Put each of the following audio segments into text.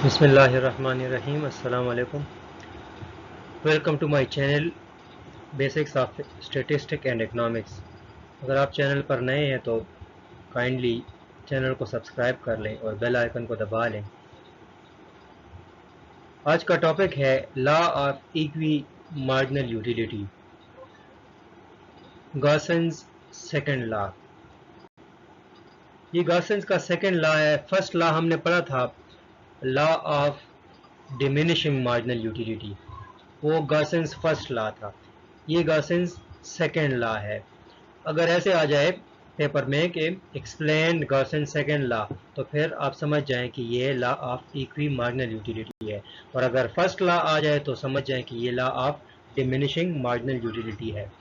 बिस्मिल्लाहिर्रहमानिर्रहीम। अस्सलाम वालेकुम। Welcome to my channel basics of statistics and economics. अगर आप चैनल पर नए हैं तो काइंडली चैनल को सब्सक्राइब कर लें और बेल आइकन को दबा लें। आज का टॉपिक है law of equi marginal utility, Gossen's second law. ये गॉसन्स का सेकंड लॉ है। फर्स्ट लॉ हमने पढ़ा था law of diminishing marginal utility, वो गॉसन्स फर्स्ट लॉ था। ये गॉसन्स सेकंड लॉ है। अगर ऐसे आ जाए पेपर में कि एक्सप्लेन गॉसन्स सेकंड लॉ, तो फिर आप समझ जाएं कि ये law of equi marginal utility है। और अगर फर्स्ट लॉ आ जाए तो समझ जाएं कि ये law of diminishing marginal utility है।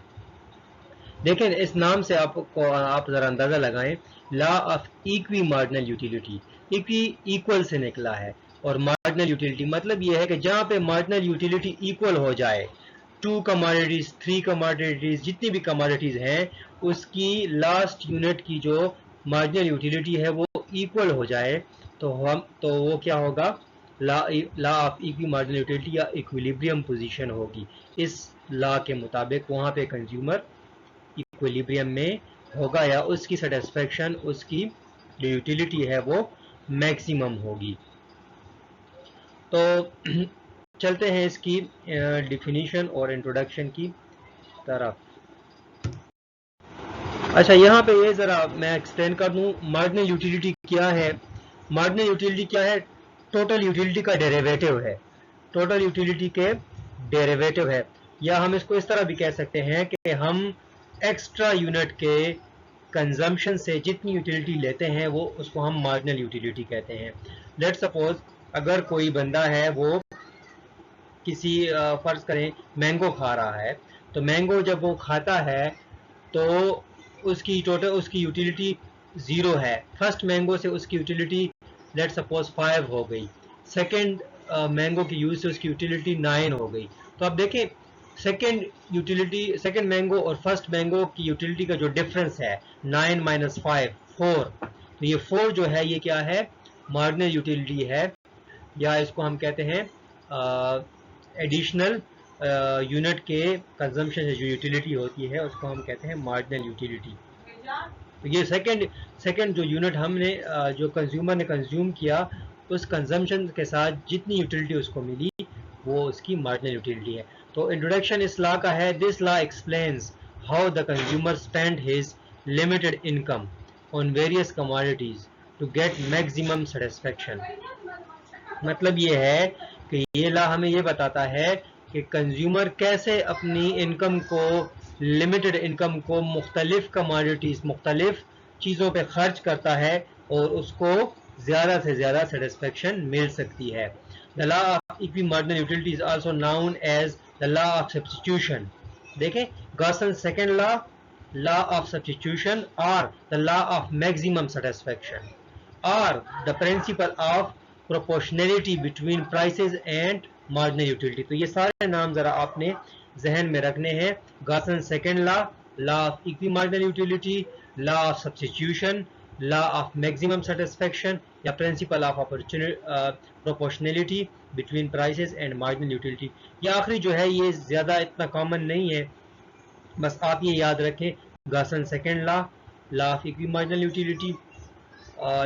देखें, इस नाम से आपको आप ज़रा अंदाज़ा लगाएं, law of equi marginal utility. Equi equal से निकला है और मार्जिनल यूटिलिटी मतलब ये है कि जहाँ पे मार्जिनल यूटिलिटी इक्वल हो जाए, 2 कमोडिटीज़ 3 कमोडिटीज़ जितनी भी कमोडिटीज़ हैं उसकी लास्ट यूनिट की जो मार्जिनल यूटिलिटी है वो इक्वल हो जाए तो वो क्या होगा, law of equi marginal utility या इक्विलिब्रियम पोजीशन होगी। इस लॉ के मुताबिक वहाँ पे कंज्यूमर इक्विलिब्रियम में होगा या उसकी सेटिस्फेक्शन, उसकी जो यूटिलिटी है वो मैक्सिमम होगी। तो चलते हैं इसकी डिफिनीशन और इंट्रोडक्शन की तरफ। अच्छा, यहाँ पे ये ज़रा मैं एक्सप्लेन कर दूँ मार्जिनल यूटिलिटी क्या है। मार्जिनल यूटिलिटी क्या है? टोटल यूटिलिटी का डेरिवेटिव है। टोटल यूटिलिटी के डेरिवेटिव है, या हम इसको इस तरह भी कह सकते हैं कि हम एक्स्ट्रा यूनिट के कंजम्पशन से जितनी यूटिलिटी लेते हैं वो उसको हम मार्जिनल यूटिलिटी कहते हैं। लेट्स सपोज अगर कोई बंदा है वो किसी फर्ज करें मैंगो खा रहा है, तो मैंगो जब वो खाता है तो उसकी यूटिलिटी 0 है। फर्स्ट मैंगो से उसकी यूटिलिटी लेट सपोज 5 हो गई, सेकंड मैंगो की यूज से उसकी यूटिलिटी 9 हो गई। तो आप देखें सेकंड मैंगो और फर्स्ट मैंगो की यूटिलिटी का जो डिफरेंस है 9 माइनस 5 4, तो ये 4 जो है ये क्या है, मार्जिनल यूटिलिटी है, या इसको हम कहते हैं एडिशनल यूनिट के कंजम्पशन से जो यूटिलिटी होती है उसको हम कहते हैं मार्जिनल यूटिलिटी। तो ये सेकंड जो यूनिट हमने जो कंज्यूमर ने कंज्यूम किया उस कंजम्पशन के साथ जितनी यूटिलिटी उसको मिली वो उसकी मार्जिनल यूटिलिटी है। तो इंट्रोडक्शन इस लॉ का है, this law explains how the consumer spend his limited income on various commodities to get maximum satisfaction. मतलब ये है कि ये लॉ हमें ये बताता है कि कंज्यूमर कैसे अपनी इनकम को, लिमिटेड इनकम को मुख्तलिफ कमोडिटीज, मुख्तलिफ चीज़ों पे खर्च करता है और उसको ज़्यादा से ज़्यादा सेटिस्फेक्शन मिल सकती है। The law of equi marginal utility is also known as the law of substitution. देखें, Gossen's second law, law of substitution, और the law of maximum satisfaction, और the principle of proportionality between prices and marginal utility. तो ये सारे नाम जरा आपने जहन में रखने हैं। Gossen second law, law of equi marginal utility, law of substitution, law of maximum satisfaction, या principle of proportionality between prices and marginal utility. ये आखिरी जो है ये ज़्यादा इतना कॉमन नहीं है, बस आप ये याद रखें, Gaussian second law, law of equi marginal utility,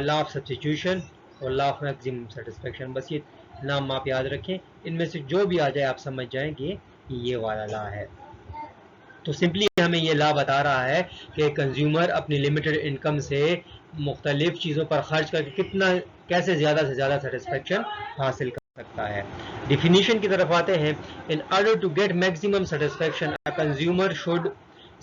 law of substitution और लॉ ऑफ मैक्सिमम सेटिस्फेक्शन। बस ये नाम आप याद रखें, इनमें से जो भी आ जाए आप समझ जाएंगे कि ये वाला लॉ है। तो सिंपली हमें ये लॉ बता रहा है कि कंज्यूमर अपनी लिमिटेड इनकम से मुख्तलिफ चीज़ों पर खर्च करके कैसे ज़्यादा से ज़्यादा सेटिस्फेक्शन हासिल कर सकता है। डिफिनीशन की तरफ आते हैं। In order to get maximum satisfaction a consumer should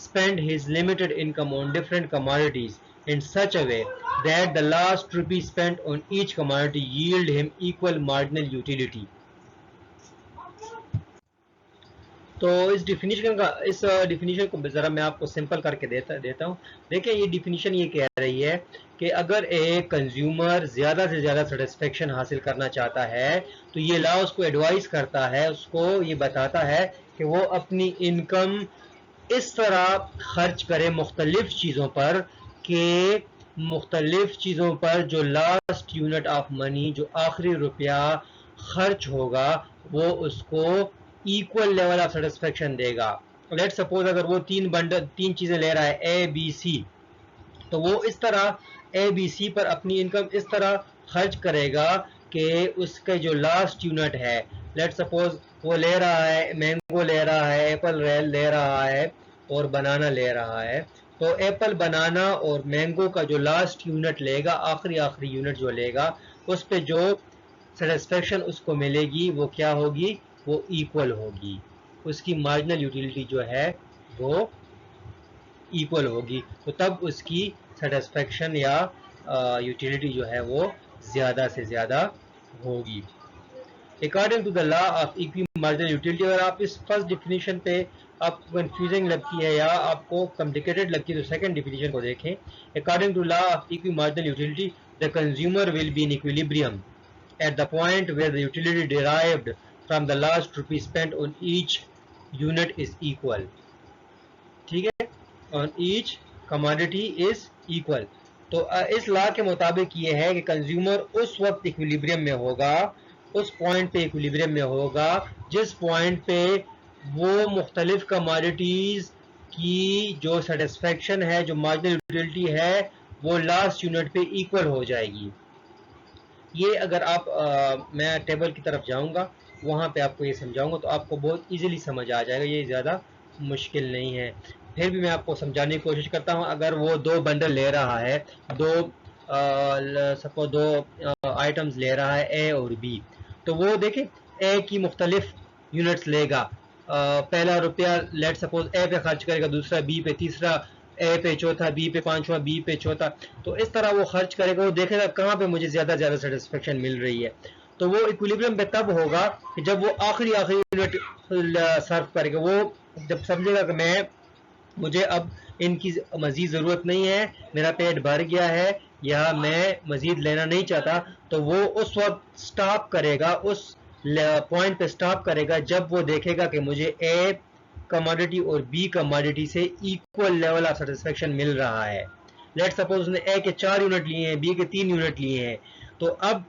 spend his limited income on different commodities in such a way that the last rupee spent on each commodity yield him equal marginal utility. तो इस definition को ज़रा मैं आपको simple करके देता हूँ। देखिए, ये डिफिनीशन ये कह रही है कि अगर एक कंज्यूमर ज़्यादा से ज़्यादा सेटिस्फेक्शन हासिल करना चाहता है तो ये लॉ उसको एडवाइस करता है, उसको ये बताता है कि वो अपनी इनकम इस तरह खर्च करे मुख्तलिफ चीज़ों पर कि मुख्तलिफ चीज़ों पर जो लास्ट यूनिट ऑफ मनी, जो आखिरी रुपया खर्च होगा, वो उसको इक्वल लेवल ऑफ सेटिस्फेक्शन देगा। लेट सपोज अगर वो तीन चीज़ें ले रहा है, ए बी सी, तो वो इस तरह ए बी सी पर अपनी इनकम इस तरह खर्च करेगा कि उसके जो लास्ट यूनिट है, लेट सपोज वो ले रहा है, मैंगो ले रहा है, एप्पल ले रहा है और बनाना ले रहा है, तो एप्पल, बनाना और मैंगो का जो लास्ट यूनिट लेगा, आखिरी यूनिट जो लेगा, उस पे जो सेटिस्फेक्शन उसको मिलेगी वो क्या होगी, वो इक्वल होगी, उसकी मार्जिनल यूटिलिटी जो है वो इक्वल होगी, तो तब उसकी सेटिस्फेक्शन या यूटिलिटी जो है वो ज़्यादा से ज़्यादा होगी। According to the law of equi marginal utility, अगर आप इस फर्स्ट डिफिनीशन पे आपको कंफ्यूजिंग लगती है या आपको कॉम्प्लिकेटेड लगती है तो सेकंड डिफिनीशन को देखें। According to law of equi marginal utility, the consumer will be in equilibrium at the point where the utility derived from the last rupee spent on each unit is equal. ठीक है, on each commodity is equal. तो इस law के मुताबिक ये है कि consumer उस वक्त इक्विलिब्रियम में होगा, उस पॉइंट पे इक्विलिब्रियम में होगा जिस पॉइंट पे वो मुख्तलिफ कमोडिटीज की जो सेटिस्फेक्शन है, जो मार्जिनल यूटिलिटी है, वो लास्ट यूनिट पे इक्वल हो जाएगी। ये अगर आप मैं टेबल की तरफ जाऊंगा, वहाँ पे आपको ये समझाऊंगा तो आपको बहुत इजीली समझ आ जाएगा, ये ज़्यादा मुश्किल नहीं है। फिर भी मैं आपको समझाने की कोशिश करता हूँ। अगर वो दो बंडल ले रहा है, सपोज दो आइटम्स ले रहा है, ए और बी, तो वो देखें ए की मुख्तलिफ यूनिट्स लेगा। पहला रुपया लेट सपोज ए पे खर्च करेगा, दूसरा बी पे, तीसरा ए पे, चौथा बी पे, पांचवा बी पे, चौथा, तो इस तरह वो खर्च करेगा, वो देखेगा कहाँ पे मुझे ज़्यादा सेटिस्फेक्शन मिल रही है। तो वो इक्विलिब्रियम पे तब होगा कि जब वो आखिरी यूनिट सर्व करेगा, वो जब समझेगा कि मुझे अब इनकी मजीद ज़रूरत नहीं है, मेरा पेट भर गया है या मैं मजीद लेना नहीं चाहता, तो वो उस वक्त स्टॉप करेगा, उस पॉइंट पे स्टॉप करेगा जब वो देखेगा कि मुझे ए कमोडिटी और बी कमोडिटी से इक्वल लेवल ऑफ सेटिस्फेक्शन मिल रहा है। लेट सपोज उसने ए के 4 यूनिट लिए हैं, बी के 3 यूनिट लिए हैं, तो अब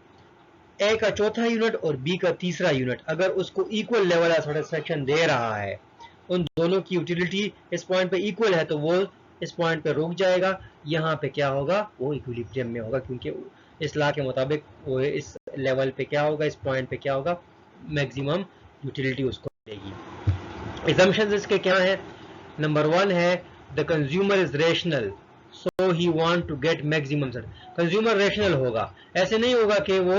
ए का चौथा यूनिट और बी का तीसरा यूनिट अगर उसको इक्वल लेवल ऑफ सेटिस्फेक्शन दे रहा है, उन दोनों की यूटिलिटी इस पॉइंट पे इक्वल है, तो वो इस पॉइंट पे रुक जाएगा। यहाँ पे क्या होगा, वो इक्विलिब्रियम में होगा, क्योंकि इस लॉ के मुताबिक वो इस लेवल पे क्या होगा, इस पॉइंट पे क्या होगा, मैक्सिमम यूटिलिटी उसको मिलेगी। Assumptions इसके क्या है? नंबर 1 है the consumer is rational, so he want to get maximum. Consumer rational होगा, ऐसे नहीं होगा कि वो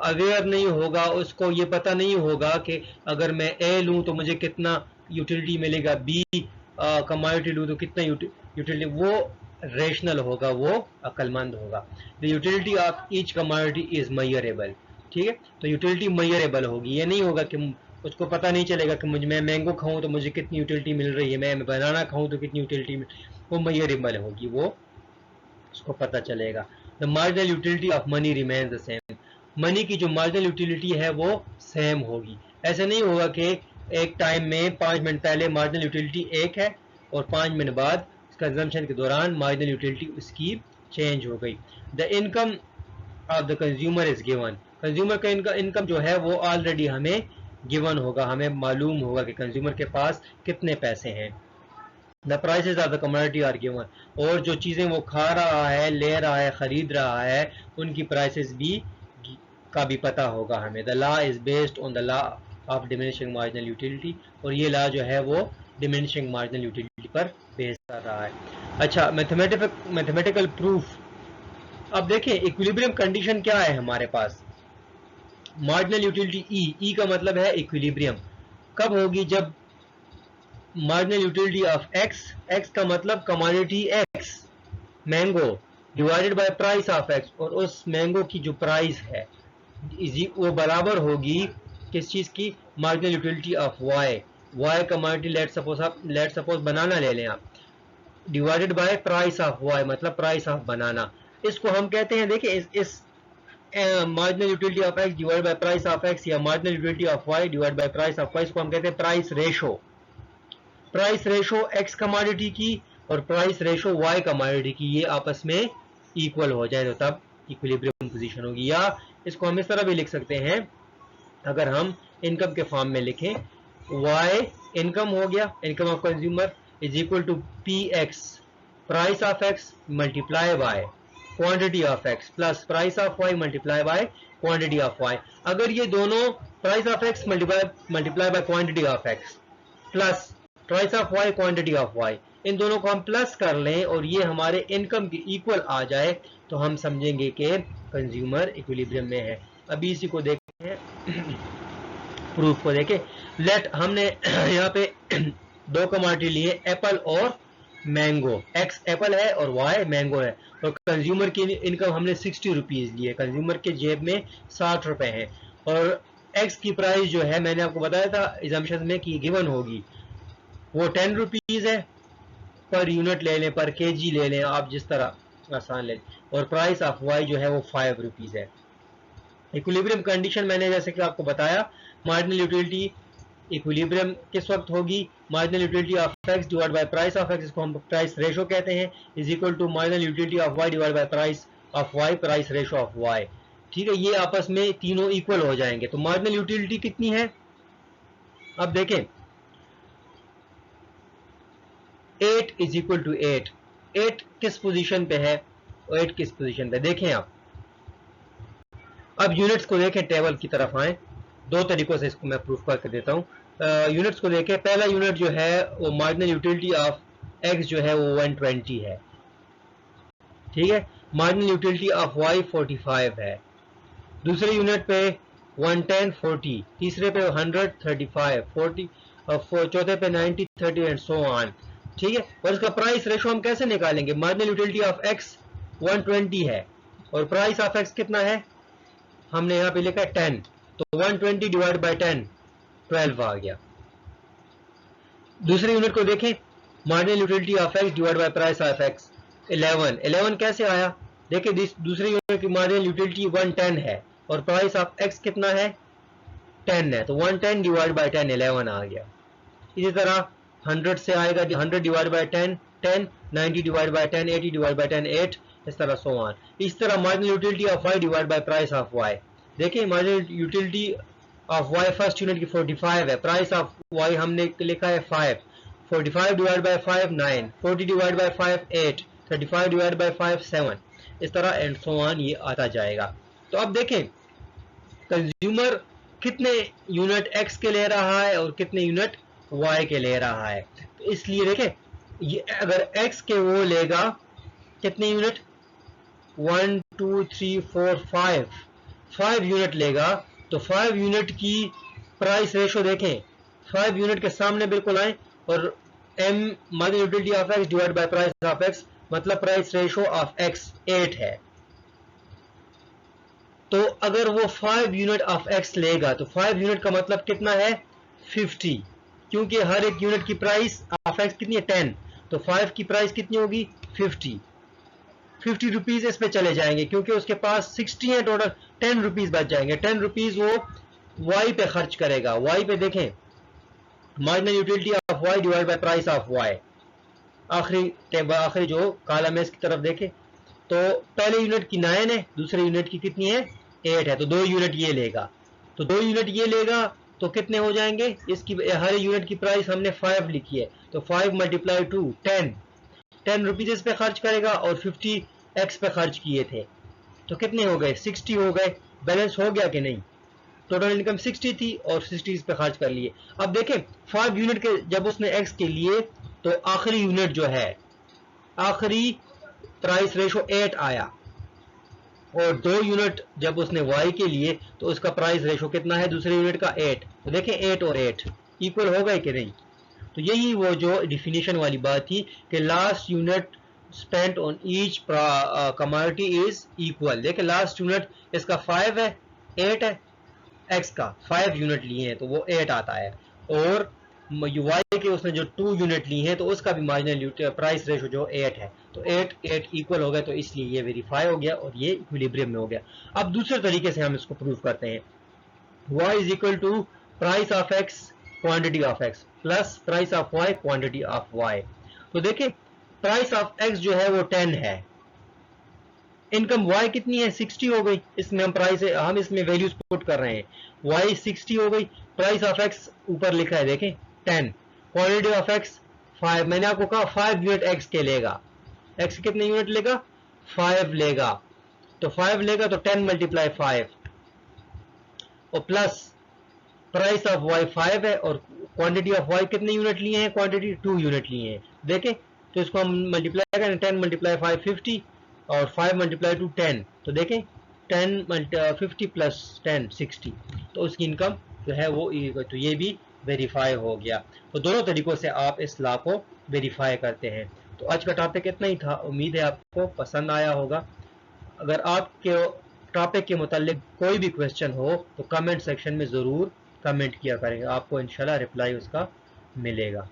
अवेयर नहीं होगा, उसको ये पता नहीं होगा कि अगर मैं ए लूँ तो मुझे कितना यूटिलिटी मिलेगा, बी कमोडिटी लूँ तो कितना यूटिलिटी, वो रेशनल होगा, वो अक्लमंद होगा। The utility of each commodity is measurable, ठीक है, तो यूटिलिटी मेजरेबल होगी, ये नहीं होगा कि उसको पता नहीं चलेगा कि मैं मैंगो खाऊं तो मुझे कितनी यूटिलिटी मिल रही है, मैं बनाना खाऊं तो कितनी यूटिलिटी वो मेजरेबल होगी, वो उसको पता चलेगा। The marginal utility of money remains the same, money की जो मार्जिनल यूटिलिटी है वो सेम होगी। ऐसा नहीं होगा कि एक टाइम में 5 मिनट पहले मार्जिनल यूटिलिटी 1 है और 5 मिनट बाद कंजम्पशन के दौरान मार्जिनल यूटिलिटी उसकी चेंज हो गई। The income of the consumer is given, consumer का इनकम जो है वो ऑलरेडी हमें गिवन होगा, हमें मालूम होगा कि कंज्यूमर के पास कितने पैसे हैं। The prices of the commodity are given, और जो चीज़ें वो खा रहा है, ले रहा है, ख़रीद रहा है, उनकी प्राइसेस भी का भी पता होगा हमें। The law is based on the law of diminishing marginal utility, और ये लॉ जो है वो डिमिनिशिंग मार्जिनल यूटिलिटी पर बेस कर रहा है। अच्छा, मैथमेटिकल प्रूफ। अब देखें इक्विलिब्रियम कंडीशन क्या है हमारे पास, मार्जिनल यूटिलिटी ई का मतलब है इक्विलिब्रियम, कब होगी, जब मार्जिनल यूटिलिटी ऑफ एक्स का मतलब commodity x, mango, divided by price of x, और उस मैंगो की जो प्राइस है वो बराबर होगी किस चीज की, marginal utility of y commodity, let suppose banana ले लें आप, divided by price of y मतलब प्राइस ऑफ बनाना। इसको हम कहते हैं, देखिए इस marginal utility of x divide by price of x या marginal utility of Y divide by price of y, इसको हम कहते हैं price ratio. Price ratio x commodity की और प्राइस रेशो वाई कमोडिटी की, ये आपस में इक्वल हो जाए तो तब इक्विलिब्रियम पोजीशन होगी। या इसको हम इस तरह भी लिख सकते हैं, अगर हम इनकम के फॉर्म में लिखें, y इनकम हो गया, income of consumer is equal to p x price of x multiply by quantity of x plus price of y multiply by quantity of y. अगर ये दोनों price of x multiply by quantity of x plus price of y quantity of y, इन दोनों को हम plus कर लें और ये हमारे इनकम के इक्वल आ जाए तो हम समझेंगे कि कंज्यूमर इक्विलिब्रियम में है। अभी इसी को देखते हैं, प्रूफ को देखें। लेट हमने यहाँ पे दो कमोडिटी लिए, एप्पल और मैंगो। एक्स एप्पल है और वाई मैंगो है, और कंज्यूमर की इनकम हमने 60 रुपीज ली है, कंज्यूमर के जेब में 60 रुपए हैं, और एक्स की प्राइस जो है मैंने आपको बताया था इजम्पशन में कि गिवन होगी, वो 10 रुपीज है पर यूनिट ले लें, पर केजी ले लें, आप जिस तरह आसान ले लें, और प्राइस ऑफ वाई जो है वो 5 रुपीज है। इक्विलिब्रियम कंडीशन मैंने जैसे कि आपको बताया, मार्जिनल यूटिलिटी इक्विलिब्रियम किस वक्त होगी, marginal utility of x divide by price of X, इसको हम प्राइस रेशो कहते हैं, is equal to marginal utility of Y divide by price of Y, price ratio of Y. ठीक है, ये आपस में तीनों इक्वल हो जाएंगे। तो मार्जिनल यूटिलिटी कितनी है, अब देखें 8 इज इक्वल टू 8, 8 किस पोजीशन पे है, 8 किस पोजीशन पे, देखें आप। अब यूनिट्स को देखें, टेबल की तरफ आए, दो तरीकों से इसको मैं प्रूफ करके देता हूँ। यूनिट्स को देखें, पहला यूनिट जो है वो मार्जिनल यूटिलिटी ऑफ एक्स जो है वो 120 है, ठीक है। मार्जिनल यूटिलिटी ऑफ वाई 45 है, दूसरे यूनिट पे 110 40, तीसरे पे 100 35 40, चौथे पे 90 30 एंड सो ऑन, ठीक है। और इसका प्राइस रेशो हम कैसे निकालेंगे, मार्जिनल यूटिलिटी ऑफ एक्स 120 है और प्राइस ऑफ एक्स कितना है, हमने यहाँ पे लिखा है 10, तो 120 डिवाइड बाय 10 12 आ गया। दूसरे यूनिट को देखें, marginal utility of x divide by price of x 11, 11 कैसे आया, देखिए दूसरे यूनिट की मार्जिनल यूटिलिटी 110 है और प्राइस ऑफ एक्स कितना है 10 है, तो 110 डिवाइड बाय 10 11 आ गया। इसी तरह 100 से आएगा 100 divide by 10 10, 90 divide by 10 80 divide by 10 8, इस तरह सो ऑन। इस तरह marginal utility of Y divide by price of y, देखिए marginal utility of y first unit की 45 है, प्राइस ऑफ वाई हमने लिखा है 5, 45 divide by 5 9, 40 divide by 5 8, 35 divide by 5 7, इस तरह एंड सो ऑन ये आता जाएगा। तो अब देखें कंज्यूमर कितने यूनिट एक्स के ले रहा है और कितने यूनिट वाई के ले रहा है, तो इसलिए देखें ये अगर एक्स के वो लेगा कितने यूनिट 1 2 3 4 5 यूनिट लेगा, तो 5 यूनिट की प्राइस रेशो देखें, 5 यूनिट के सामने बिल्कुल आए और M marginal utility of x divide by price of X, मतलब प्राइस रेशो ऑफ एक्स 8 है। तो अगर वो 5 यूनिट ऑफ एक्स लेगा तो 5 यूनिट का मतलब कितना है 50, क्योंकि हर एक यूनिट की प्राइस ऑफ एक्स कितनी है 10, तो 5 की प्राइस कितनी होगी 50 रुपीज इस पे चले जाएंगे, क्योंकि उसके पास 60 है टोटल, 10 रुपीज बच जाएंगे, 10 रुपीज वो वाई पे खर्च करेगा। वाई पे देखें marginal utility of Y divide by price of Y, आखिरी जो कॉलम है इसकी तरफ देखें, तो पहले यूनिट की 9 है, दूसरे यूनिट की कितनी है 8 है, तो 2 यूनिट ये लेगा, तो 2 यूनिट ये लेगा तो कितने हो जाएंगे, इसकी हर यूनिट की प्राइस हमने 5 लिखी है, तो 5 मल्टीप्लाई 2 10 रुपीज इस पे खर्च करेगा और 50 एक्स पे खर्च किए थे, तो कितने हो गए 60 हो गए। बैलेंस हो गया कि नहीं, टोटल इनकम 60 थी और 60 इस पे खर्च कर लिए। अब देखें 5 यूनिट के जब उसने एक्स के लिए, तो आखिरी यूनिट जो है आखिरी प्राइस रेशो 8 आया, और 2 यूनिट जब उसने वाई के लिए तो उसका प्राइस रेशो कितना है दूसरे यूनिट का 8, तो देखें 8 और 8 इक्वल हो गए कि नहीं। तो यही वो जो डिफिनीशन वाली बात थी कि last unit spent on each commodity is equal. देखिए लास्ट यूनिट इसका 5 है 8 है, एक्स का 5 यूनिट लिए हैं तो वो 8 आता है, और वाई के उसने जो 2 यूनिट ली हैं तो उसका भी मार्जिनल प्राइस रेशो जो 8 है, तो 8 इक्वल हो गया, तो इसलिए ये वेरीफाई हो गया और ये इक्विलिब्रियम में हो गया। अब दूसरे तरीके से हम इसको प्रूव करते हैं, y is equal to price of X quantity of x plus price of y quantity of y। तो देखिए प्राइस ऑफ x जो है वो 10 है, इनकम y कितनी है 60 हो गई, इसमें हम प्राइस हम इसमें वैल्यूज पुट कर रहे हैं, y 60 हो गई, प्राइस ऑफ x ऊपर लिखा है देखें 10, क्वांटिटी ऑफ x 5, मैंने आपको कहा 5 यूनिट x के लेगा, x कितने यूनिट लेगा 5 लेगा, तो 5 लेगा तो 10 मल्टीप्लाई 5 और प्लस प्राइस ऑफ y 5 है और क्वांटिटी ऑफ y कितने यूनिट लिए हैं, क्वांटिटी 2 यूनिट लिए हैं देखें, तो इसको हम मल्टीप्लाई करें 10 मल्टीप्लाई 5 50 और 5 मल्टीप्लाई टू 10, तो देखें 10 50 प्लस 10 60, तो उसकी इनकम जो है वो तो ये भी वेरीफाई हो गया। तो दोनों तरीकों से आप इस लॉ को वेरीफाई करते हैं। तो आज का टॉपिक इतना ही था, उम्मीद है आपको पसंद आया होगा। अगर आपके टॉपिक के मुतालिक कोई भी क्वेश्चन हो तो कमेंट सेक्शन में ज़रूर कमेंट किया करेंगे, आपको इंशाल्लाह रिप्लाई उसका मिलेगा।